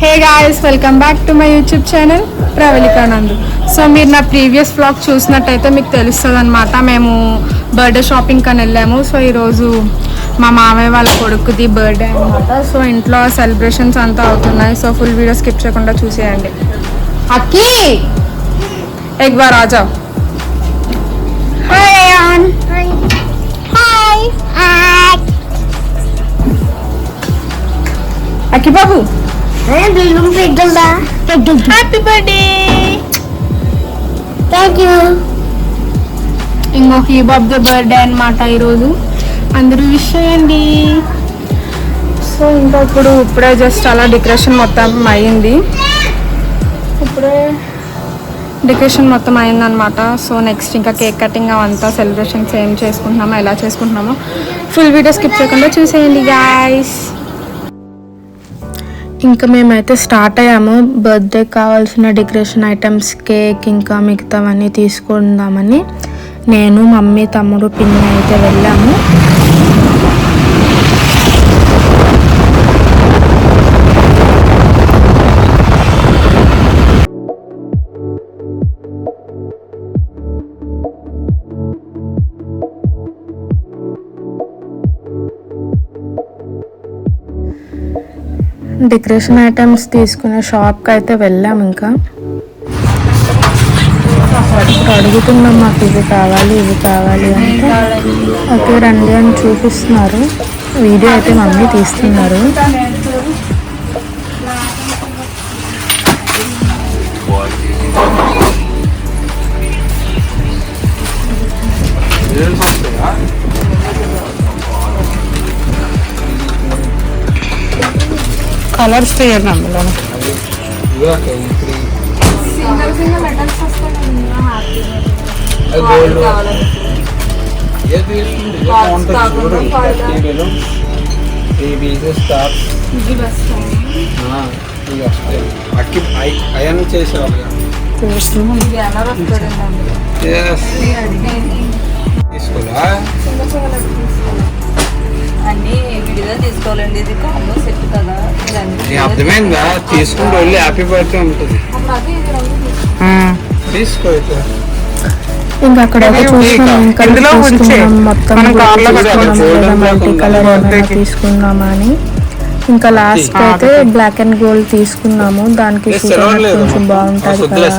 Hey guys, welcome back to my YouTube channel Pravallika Nandu. So మీరు నా previous vlog చూసినట్టయితే మీకు తెలుస్తుంది అనమాట. మేము బర్త్డే షాపింగ్ అని వెళ్ళాము. సో ఈరోజు మా మామయ్య వాళ్ళ కొడుకుది బర్త్డే అనమాట. సో ఇంట్లో సెలబ్రేషన్స్ అంతా అవుతున్నాయి. సో ఫుల్ వీడియో స్కిప్ చేయకుండా చూసేయండి. అక్కి एक बार आ जाओ. Hi Ayan. Hi. Hi. Hi. Akki బాబు Balloon పెట్టండా. Happy birthday. Thank you. ఇంకో ఈ బాబు బర్త్డే అనమాట ఈరోజు. అందరూ విష్ చేయండి. సో ఇంకా ఇప్పుడే జస్ట్ అలా డెకరేషన్ మొత్తం అయ్యింది. డెకరేషన్ మొత్తం అయిందనమాట. సో నెక్స్ట్ ఇంకా కేక్ కటింగ్ అవంతా సెలబ్రేషన్స్ ఏం చేసుకుంటున్నామో ఎలా చేసుకుంటున్నామో ఫుల్ వీడియో స్కిప్ చేయకుండా చూసేయండి గాయ్స్. ఇంకా మేమైతే స్టార్ట్ అయ్యాము. బర్త్డే కావాల్సిన డెకరేషన్ ఐటమ్స్, కేక్ ఇంకా మిగతావన్నీ తీసుకుందామని నేను, మమ్మీ, తమ్ముడు, పిన్ని అయితే వెళ్ళాము. డెకరేషన్ ఐటమ్స్ తీసుకునే షాప్కి అయితే వెళ్ళాము. ఇంకా అడుగుతున్నాం, మాకు ఇవి కావాలి అంటే ఓకే రండి అని చూపిస్తున్నారు. వీడియో అయితే మమ్మీ తీస్తున్నారు. కలర్స్ తీయండి అందులో. అయన్ చేసేవాళ్ళు తీసుకోవాలా అన్ని విడిగా తీసుకోవాలండి. ఇది కాంబో సెట్ కదా. అర్థమైందా? తీసుకుంటూ వెళ్ళి హ్యాపీ బర్త్డే ఉంటుంది. తీసుకో ఇంకా అక్కడైతే చూసుకున్నాం, మొత్తం మల్టీ కలర్ తీసుకున్నామా అని. ఇంకా లాస్ట్ అయితే బ్లాక్ అండ్ గోల్డ్ తీసుకున్నాము. దానికి కొంచెం బాగుంటుంది కదా.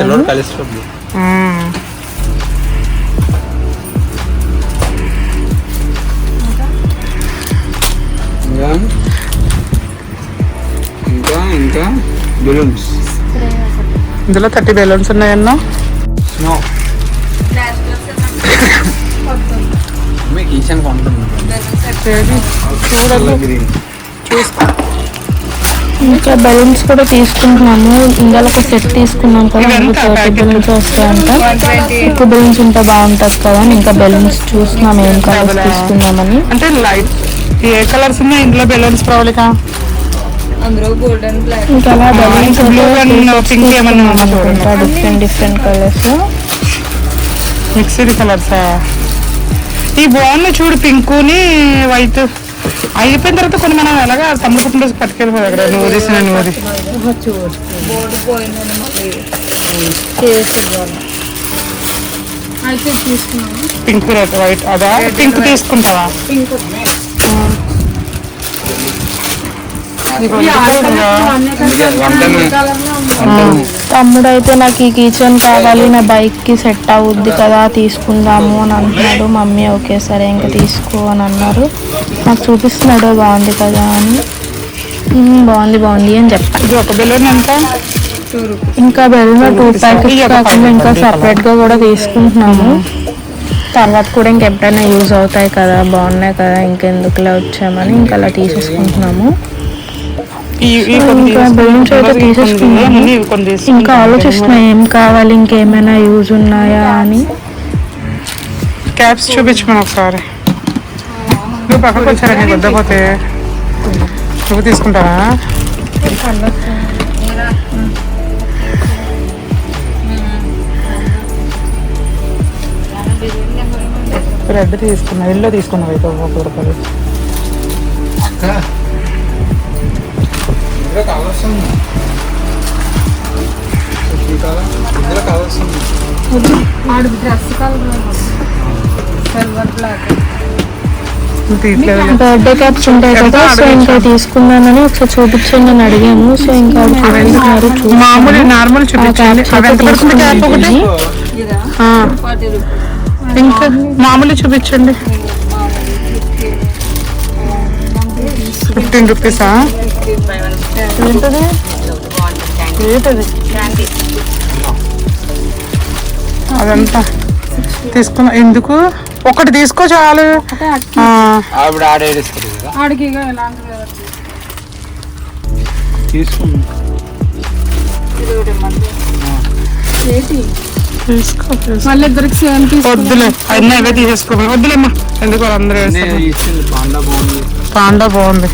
ఇంకా బెలూన్స్. ఇందులో 30 బెలూన్స్ ఉన్నాయన్నా. కిచెన్ ఇంకా బెలూన్స్ కూడా తీసుకుంటున్నాము. ఇందులో ఒక సెట్ తీసుకున్నాం కదా, 30 బెలూన్స్ వస్తాయంట. ఎక్కువ బెలూన్స్ ఉంటే బాగుంటుంది కదా. ఇంకా బెలూన్స్ చూస్తున్నాం ఏం కలర్స్ తీసుకుందామని. అంటే లైట్ ఏ కలర్స్ ఉన్నాయి ఇందులో బెలూన్స్ ప్రవళిక? అందులో గోల్డెన్ బ్లాక్. ఇంకా అలా బెలూన్స్ బ్లూ అండ్ పింక్ ఏమన్నా అనుకుంటా. డిఫరెంట్ కలర్స్, మిక్స్డ్ కలర్సా? ఈ బాగున్నాయి చూడు, పింకుని వైట్. అయిపోయిన తర్వాత కొన్ని మనం ఎలాగా తమ్ముడు పుట్టినరోజు పట్టుకెళ్ళిపోదు అక్కడ. నువ్వు తీసిన బోర్డు పోయిందని అయితే తీసుకున్నాము. Pink red white. అదా పింక్ తీసుకుంటావా? తమ్ముడు అయితే నాకు ఈ కిచెన్ కావాలి, నా బైక్ కి సెట్ అవుద్ది కదా, తీసుకుందాము అని అంటున్నాడు. మమ్మీ ఓకే సరే ఇంకా తీసుకో అని అన్నారు. నాకు చూపిస్తున్నాడు బాగుంది కదా అని. బాగుంది అని చెప్పాను. ఒక బెలూన్ ఎంత? ఇంకా బెలూన్ 2 ప్యాకెట్స్ కాకుండా ఇంకా సపరేట్ గా కూడా తీసుకుంటున్నాము. తర్వాత కూడా ఇంకెప్పుడైనా యూజ్ అవుతాయి కదా, బాగున్నాయి కదా, ఇంకెందుకులా వచ్చామని ఇంకా అలా తీసేసుకుంటున్నాము. ఇంకా బెలూన్స్ అయితే తీసేసుకున్నాము. ఇంకా ఆలోచిస్తున్నా ఏం కావాలి, ఇంకేమైనా యూజ్ ఉన్నాయా అని. క్యాప్స్ చూపించమని ఒకసారి. నువ్వు పక్కకు వచ్చారా? నీకు వద్దపోతే నువ్వు తీసుకుంటావా? రెడ్ తీసుకున్నా, ఎల్లో తీసుకున్నావు అయితే ఒక రూపాయలు. ఇంకా కలర్స్ ఇందులో కలర్స్ ఉంది. ఆడు డ్రెస్ కలర్ సిల్వర్ బ్లాక్. తీయట్లేదు. బర్త్డే క్యాప్స్ ఉంటాయి కదా, సో ఇంకా తీసుకున్నానని ఒకసారి చూపించండి అని అడిగాము. సో ఇంకా చూపిస్తున్నారు. మామూలు నార్మల్ చూపించండి. అవి ఎంత పడుతుంది క్యాప్ ఒకటి? ఇదా ఆ, 40 రూపీస్. ఇంకా మామూలు చూపించండి. 15 రూపీసా? ఏంటది? ఏంటది? అదంతా తీసుకున్నా. ఎందుకు? ఒకటి తీసుకో చాలు. ఆవిడ ఆడేడిస్తారు కదా, ఆడికి ఇక ఎలాంటిది తీసుకుంది. తీసుకో మళ్ళీ ఇద్దరికి సేమ్ వద్దులే, అన్నీ అవే తీసేసుకో. వద్దులేమ్మా, ఎందుకు అందరూ వేస్తారు. ఇచ్చింది పాండా బాగుంది. పాండా బాగుంది.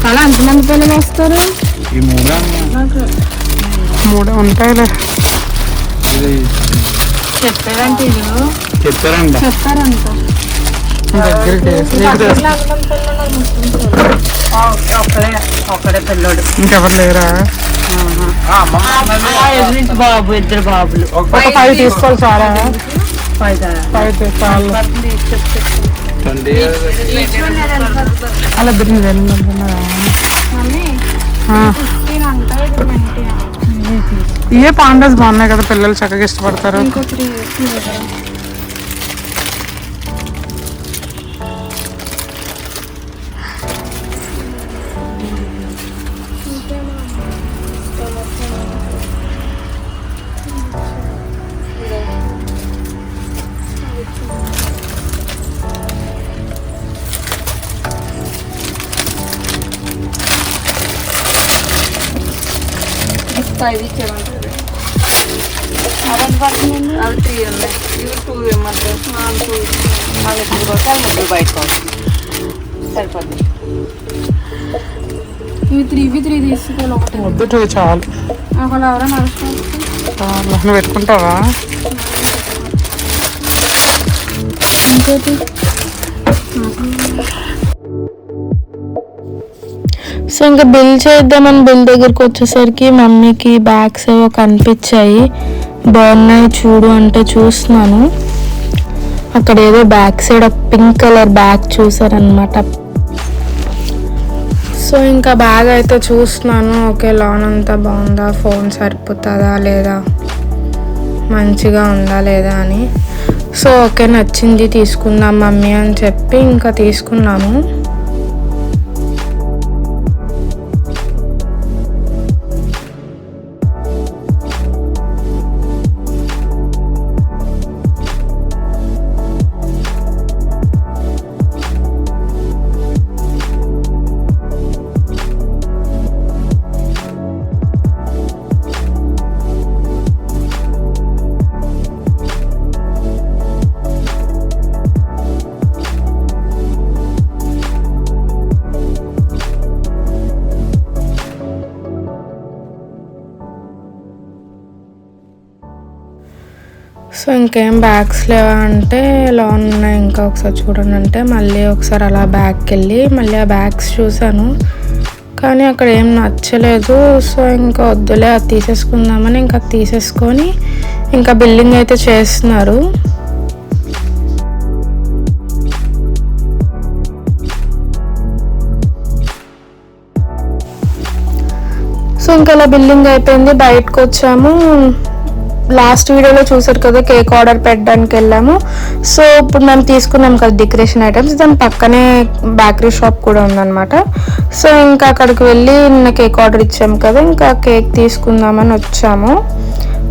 అలా ఎంతమంది పిల్లలు వస్తారు? ఈ మూడు ఉంటాయిలే. చెప్పారంటే ఇల్లు చెప్పారంట. చెప్తారంట. దగ్గరికి ఒక్కడే పిల్లోడు. ఇంకెవరు లేరా? బాబు, ఇద్దరు బాబులు. ఒక 5 తీసుకోవాలి చాలా. 5 చాలు. అలా బిర్యానీ వెళ్ళినారా? ఇవే పాండాస్ బాగున్నాయి కదా, పిల్లలు చక్కగా ఇష్టపడతారు. ఫైవ్ ఇచ్చేయమంటారు. అవి 3 ఉన్నాయి. ఇవి 2 ఇవ్వమంటారు. 2 వాళ్ళు 2 కొట్టాలి, 3 బయటకు సరిపోతుంది. ఇవి 3 తీసుకోవాలి. ఒకటి వద్దు 2 చాలు. ఒకళ్ళు ఎవరైనా నడుచుకోవచ్చు. చాలు. నువ్వు పెట్టుకుంటావా? ఇంకోటి సో ఇంకా బిల్ చేద్దామని బిల్ దగ్గరికి వచ్చేసరికి మమ్మీకి బ్యాగ్స్ ఏవో కనిపించాయి. బాగున్నాయి చూడు అంటే చూస్తున్నాను. అక్కడ ఏదో బ్యాక్ సైడ్ ఒక పింక్ కలర్ బ్యాగ్ చూసారనమాట. సో ఇంకా బ్యాగ్ అయితే చూస్తున్నాను. ఓకే, లాన్ అంతా బాగుందా, ఫోన్ సరిపోతుందా లేదా, మంచిగా ఉందా లేదా అని. సో ఓకే, నచ్చింది, తీసుకుందాం మమ్మీ అని చెప్పి ఇంకా తీసుకున్నాము. సో ఇంకేం బ్యాగ్స్ లేవా అంటే లోన్ ఉన్నాయి ఇంకా ఒకసారి చూడండి అంటే మళ్ళీ ఒకసారి అలా బ్యాగ్కి వెళ్ళి మళ్ళీ ఆ బ్యాగ్స్ చూసాను, కానీ అక్కడ ఏం నచ్చలేదు. సో ఇంకా వద్దులే, అది తీసేసుకుందామని ఇంకా తీసేసుకొని ఇంకా బిల్లింగ్ అయితే చేస్తున్నారు. సో ఇంకా అలా బిల్లింగ్ అయిపోయింది, బయటకు వచ్చాము. లాస్ట్ వీడియోలో చూసారు కదా, కేక్ ఆర్డర్ పెట్టడానికి వెళ్ళాము. సో ఇప్పుడు మేము తీసుకున్నాం కదా డెకరేషన్ ఐటమ్స్, దాని పక్కనే బేకరీ షాప్ కూడా ఉందన్నమాట. సో ఇంకా అక్కడికి వెళ్ళి నిన్న కేక్ ఆర్డర్ ఇచ్చాము కదా, ఇంకా కేక్ తీసుకుందామని వచ్చాము.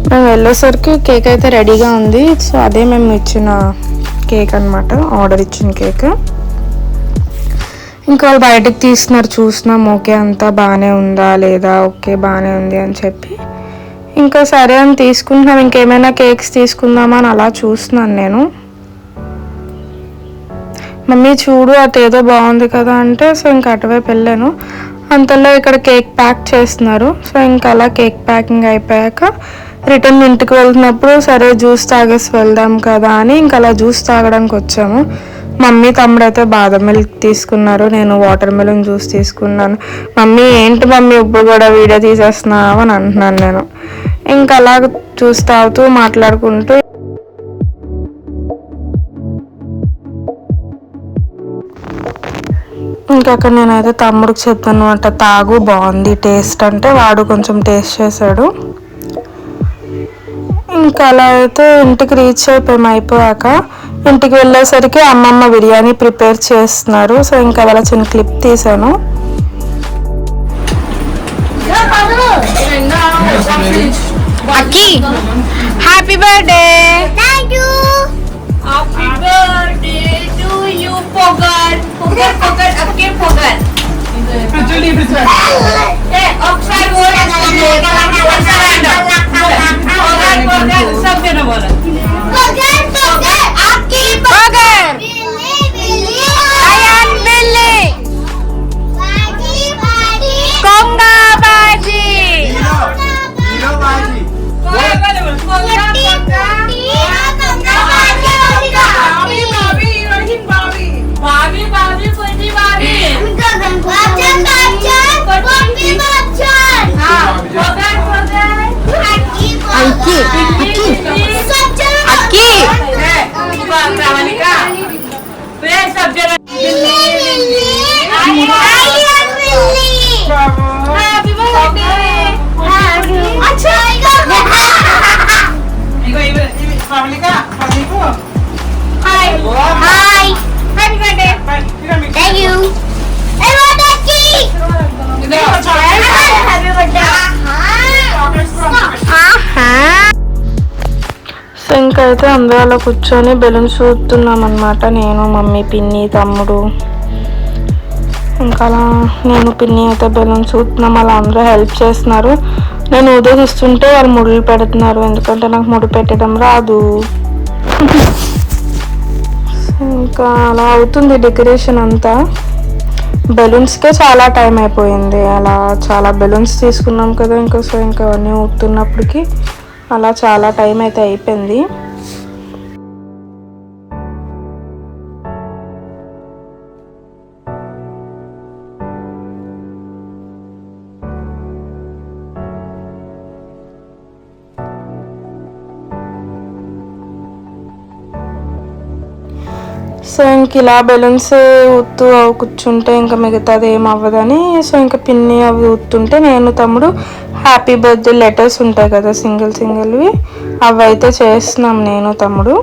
మేము వెళ్ళేసరికి కేక్ అయితే రెడీగా ఉంది. సో అదే మేము ఇచ్చిన కేక్ అనమాట, ఆర్డర్ ఇచ్చిన కేక్. ఇంకా వాళ్ళు బయటకు తీస్తున్నారు, చూస్తున్నాం. ఓకే అంతా బాగానే ఉందా లేదా, ఓకే బాగానే ఉంది అని చెప్పి ఇంకా సరే అని తీసుకుంటున్నాం. ఇంకేమైనా కేక్స్ తీసుకుందామా అని అలా చూస్తున్నాను నేను. మమ్మీ చూడు అదేదో బాగుంది కదా అంటే, సో ఇంకా అటువైపు వెళ్ళాను. అంతలో ఇక్కడ కేక్ ప్యాక్ చేస్తున్నారు. సో ఇంకా అలా కేక్ ప్యాకింగ్ అయిపోయాక రిటర్న్ ఇంటికి వెళ్తున్నప్పుడు సరే జ్యూస్ తాగేసి వెళ్దాం కదా అని ఇంకా అలా జ్యూస్ తాగడానికి వచ్చాము. మమ్మీ తమ్ముడైతే బాదం మిల్క్ తీసుకున్నారు, నేను వాటర్ మెలన్ జ్యూస్ తీసుకున్నాను. మమ్మీ ఏంటి మమ్మీ ఇప్పుడు కూడా వీడియో తీసేస్తున్నావు అని అంటున్నాను నేను. ఇంకా అలా చూస్తూ మాట్లాడుకుంటూ ఇంకా అక్కడ నేనైతే తమ్ముడికి చెప్పాను అనమాట, తాగు బాగుంది టేస్ట్ అంటే, వాడు కొంచెం టేస్ట్ చేశాడు. ఇంకా అలా అయితే ఇంటికి రీచ్ అయిపోయాక ఇంటికి వెళ్ళేసరికి అమ్మమ్మ బిర్యానీ ప్రిపేర్ చేస్తున్నారు. సో ఇంకా అలా చిన్న క్లిప్ తీసాను. అక్కి happy birthday. Happy birthday to you, Pogat. Pogat, अक्के Pogat. अक्षर बोल. Pogat, सब जन बोला. Pogat, Ayan Billy, Konga Baji, Aki, सब जन. Happy birthday. Hi. Happy birthday. Thank you. So ఇంకైతే అందరూ అలా కూర్చొని బెలూన్స్ చూస్తున్నాం అనమాట. నేను, మమ్మీ, పిన్ని, తమ్ముడు. ఇంకా అలా నేను పిన్ని అయితే బెలూన్స్ చూస్తున్నాం. అలా అందరూ హెల్ప్ చేస్తున్నారు. నేను ఉదయిస్తుంటే వాళ్ళు ముడులు పెడుతున్నారు, ఎందుకంటే నాకు ముడి పెట్టడం రాదు. ఇంకా అలా అవుతుంది డెకరేషన్ అంతా. బెలూన్స్కే చాలా టైం అయిపోయింది. అలా చాలా బెలూన్స్ తీసుకున్నాం కదా, ఇంకా సో ఇంకా అవన్నీ ఊపుతున్నప్పటికీ అలా చాలా టైం అయితే అయిపోయింది. సో ఇంక ఇలా బెలూన్స్ ఊత్తూ కూర్చుంటే ఇంకా మిగతాది ఏం అవ్వదని, సో ఇంకా పిన్ని అవి ఊతుంటే నేను, తమ్ముడు హ్యాపీ బర్త్డే లెటర్స్ ఉంటాయి కదా సింగిల్వి, అవి అయితే చేస్తున్నాం నేను, తమ్ముడు.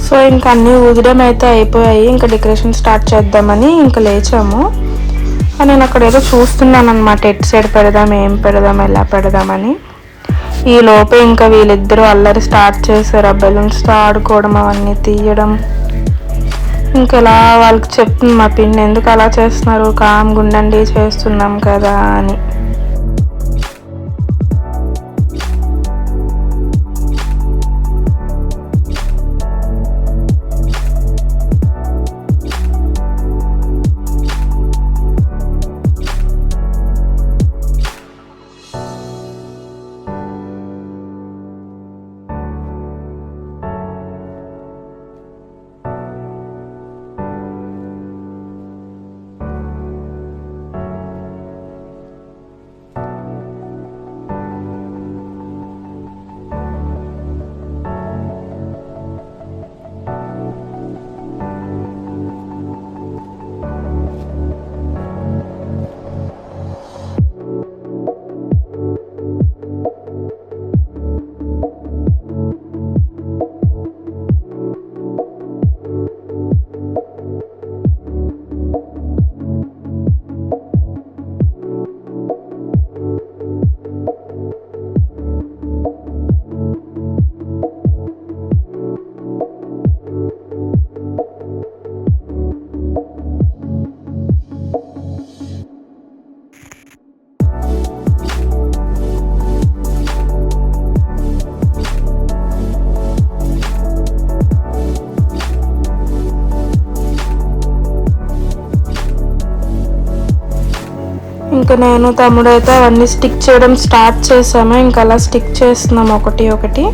సో ఇంకా అన్నీ ఊదడం అయితే అయిపోయాయి. ఇంకా డెకరేషన్ స్టార్ట్ చేద్దామని ఇంకా లేచాము. నేను అక్కడ ఏదో చూస్తున్నాను అనమాట, ఎటు సైడ్ పెడదాం, ఏం పెడదాం, ఎలా పెడదామని. ఈ లోపే ఇంకా వీళ్ళిద్దరూ అల్లరి స్టార్ట్ చేశారు, ఆ బెలూన్స్తో ఆడుకోవడం, అవన్నీ తీయడం. ఇంకా ఇలా వాళ్ళకి చెప్తుంది మా పిన్ని, ఎందుకు అలా చేస్తున్నారు, కామ్గా ఉండండి, చేస్తున్నాం కదా అని. ఇంకా నేను తమ్ముడు అయితే అవన్నీ స్టిక్ చేయడం స్టార్ట్ చేసాము. ఇంకా అలా స్టిక్ చేస్తున్నాం ఒకటి ఒకటి.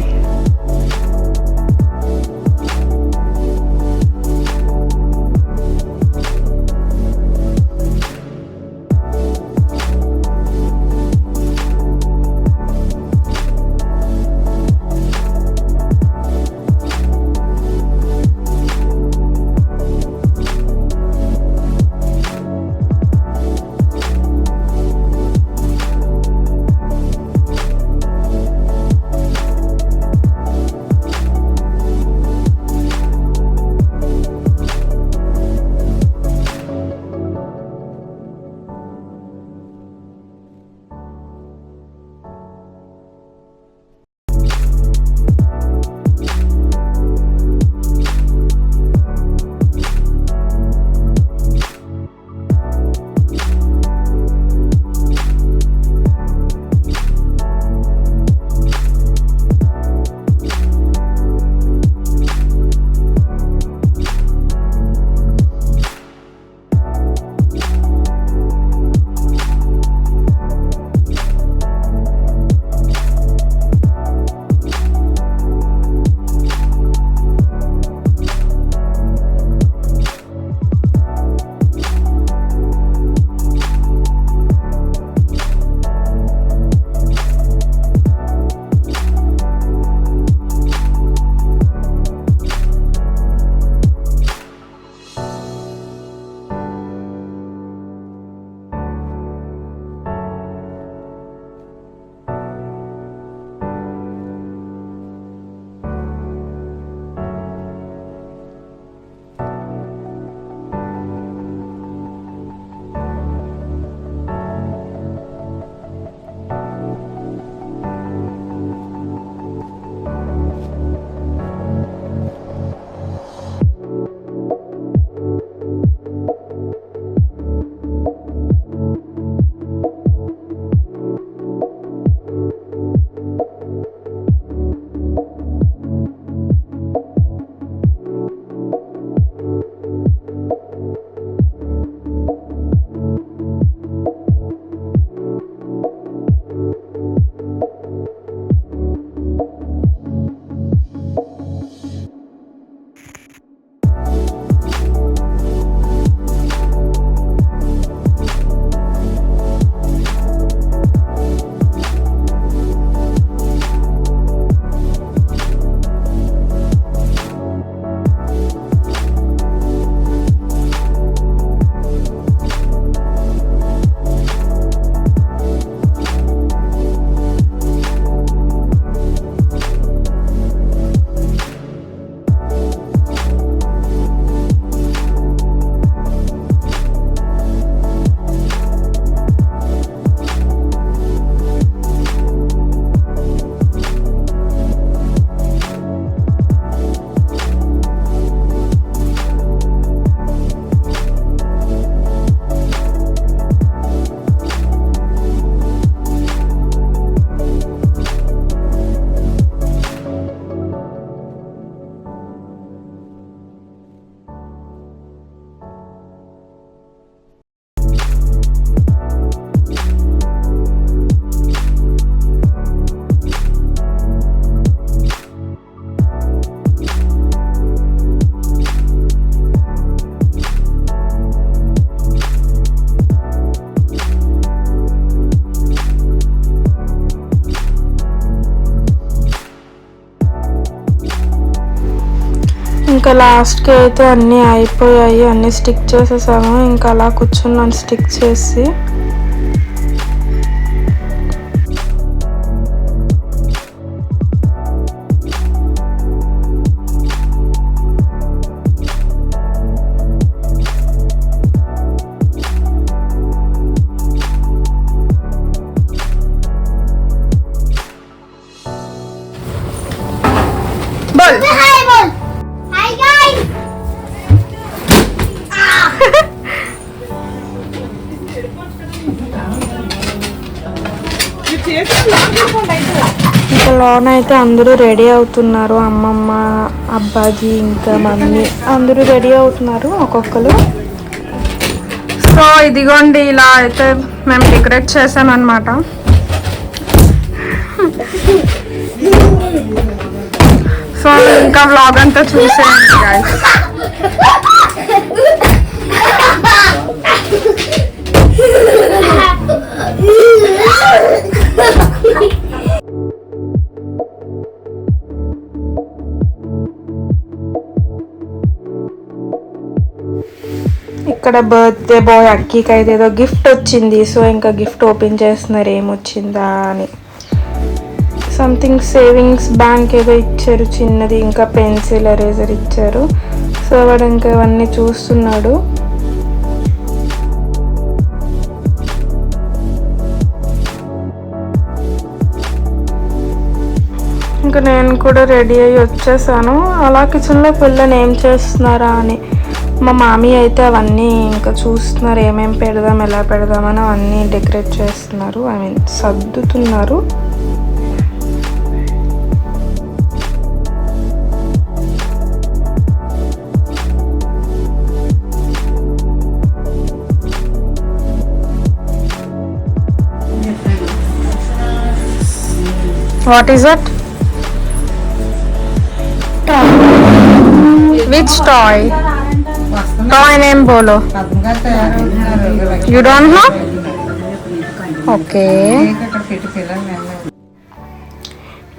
ఇంకా లాస్ట్కి అయితే అన్నీ అయిపోయాయి, అన్నీ స్టిక్ చేసేసాము. ఇంకా అలా కూర్చున్నాను స్టిక్ చేసి. ఇంకా లోన అయితే అందరూ రెడీ అవుతున్నారు. అమ్మమ్మ, అబ్బాజీ, ఇంకా మమ్మీ అందరూ రెడీ అవుతున్నారు ఒక్కొక్కరు. సో ఇదిగోండి ఇలా అయితే మేము డెకరేట్ చేసామన్నమాట. సో ఇంకా వ్లాగ్ అంతా చూసేయండి గైస్. ఇక్కడ బర్త్డే బాయ్ అక్కీకి అయితే ఏదో గిఫ్ట్ వచ్చింది. సో ఇంకా గిఫ్ట్ ఓపెన్ చేస్తున్నారు ఏమొచ్చిందా అని. సంథింగ్ సేవింగ్స్ బ్యాంక్ ఏదో ఇచ్చారు చిన్నది, ఇంకా పెన్సిల్ ఎరేజర్ ఇచ్చారు. సో వాడు ఇంకా ఇవన్నీ చూస్తున్నాడు. ఇంకా నేను కూడా రెడీ అయ్యి వచ్చేసాను. అలా కిచెన్లోకి వెళ్ళాను ఏం చేస్తున్నారా అని. మా మామీ అయితే అవన్నీ ఇంకా చూస్తున్నారు ఏమేమి పెడదాం ఎలా పెడదామని అవన్నీ డెకరేట్ చేస్తున్నారు, ఐ మీన్ సర్దుతున్నారు. What is it? Which toy? Toy name bolo. You don't know? Okay.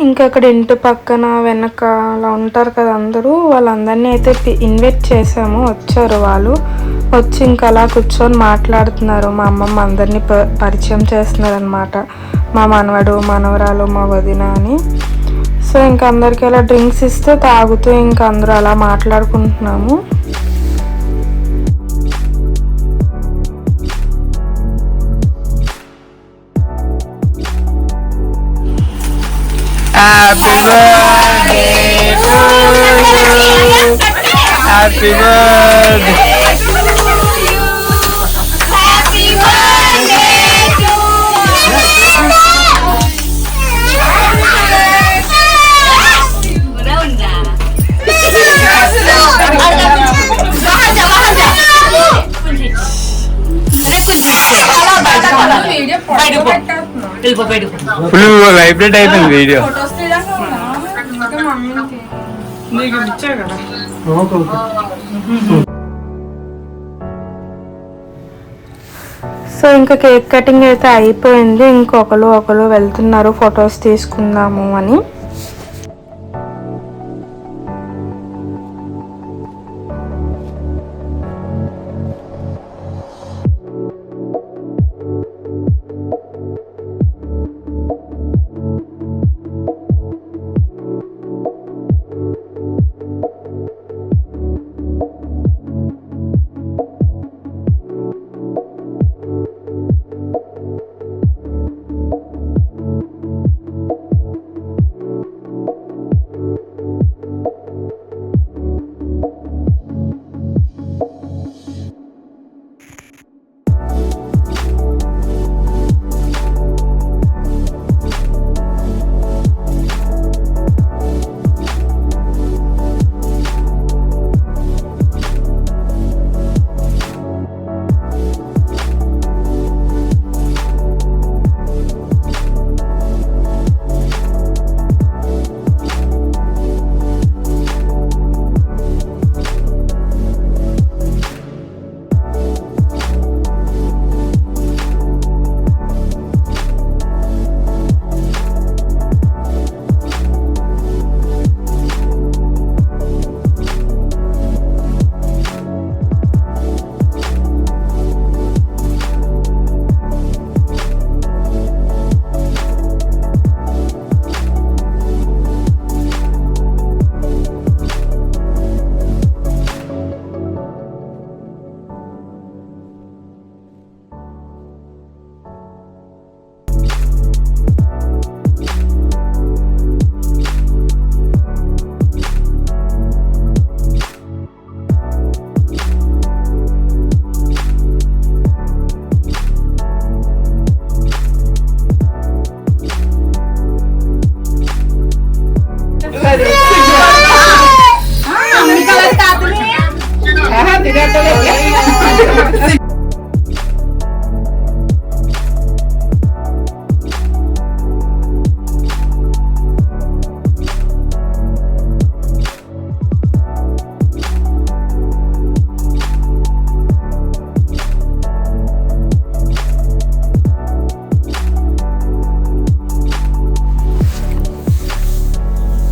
ఇంకా అక్కడ ఇంటి పక్కన వెనక అలా ఉంటారు కదా అందరూ, వాళ్ళందరినీ అయితే ఇన్వైట్ చేసాము. వచ్చారు వాళ్ళు, వచ్చి ఇంకా అలా కూర్చొని మాట్లాడుతున్నారు. మా అమ్మమ్మ అందరినీ పరిచయం చేస్తున్నారు అనమాట. మా మనవడు మనవరాలు మా వదిన అని. సో ఇంకా అందరికీ అలా డ్రింక్స్ ఇస్తే తాగుతూ ఇంకా అందరూ అలా మాట్లాడుకుంటున్నాము. Happy birthday to you. Happy birthday. Full vibrate అయిపోయింది వీడియో. సో ఇంకా కేక్ కటింగ్ అయితే అయిపోయింది. ఒకరు వెళ్తున్నారు ఫొటోస్ తీసుకుందాము అని.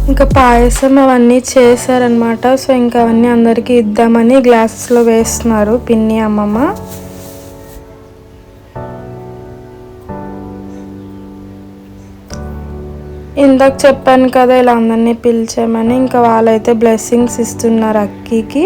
ఇంకా పాయసం అవన్నీ చేశారనమాట. సో ఇంకా అవన్నీ అందరికీ ఇద్దామని గ్లాసెస్లో వేస్తున్నారు పిన్ని అమ్మమ్మ. ఇందాక చెప్పాను కదా ఇలా అందరినీ పిలిచామని. ఇంకా వాళ్ళైతే బ్లెస్సింగ్స్ ఇస్తున్నారు అక్కికి.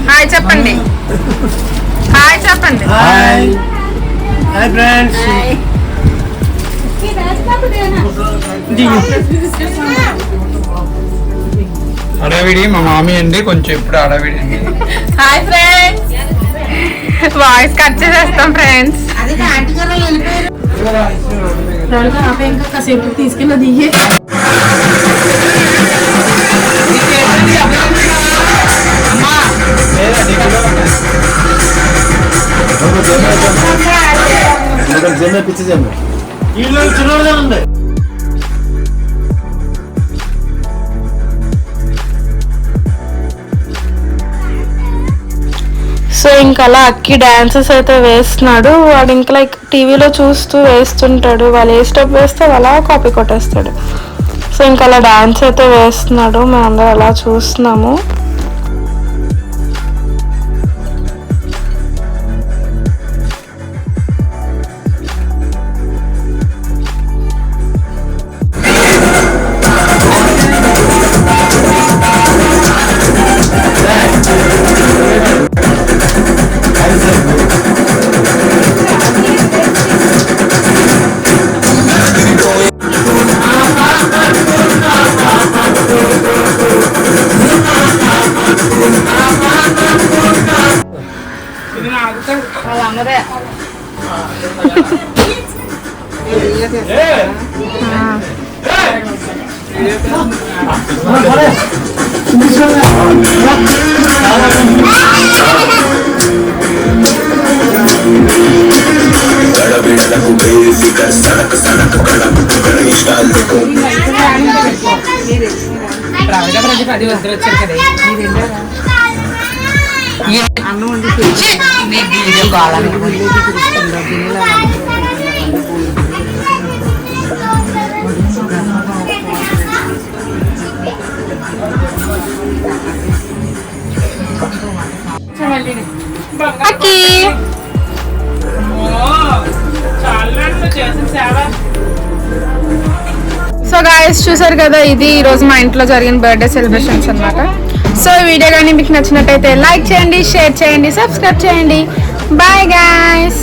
హాయ్ చెప్పండి. హాయ్ చెప్పండి. Hi friends. అడవిడి మా మామి అండి, కొంచెం ఇప్పుడు అడవిడి అండి. Hi friends. వాయిస్ కట్ చేసేస్తాం ఫ్రెండ్స్. కాసేపు తీసుకెళ్ళి దిగే సో ఇంకా అలా అక్కి డాన్సెస్ అయితే వేస్తున్నాడు. వాడు ఇంకా లైక్ టీవీలో చూస్తూ వేస్తుంటాడు. వాళ్ళు ఏ స్టెప్ వేస్తే అలా కాపీ కొట్టేస్తాడు. సో ఇంకా అలా డాన్స్ అయితే వేస్తున్నాడు. మేమందరం అలా చూస్తున్నాము. సో గాయస్ చూసారు కదా, ఇది ఈ రోజు మా ఇంట్లో జరిగిన బర్త్డే సెలబ్రేషన్స్ అన్నమాట. సో ఈ వీడియో కానీ మీకు నచ్చినట్టయితే లైక్ చేయండి, షేర్ చేయండి, సబ్స్క్రైబ్ చేయండి. Bye guys.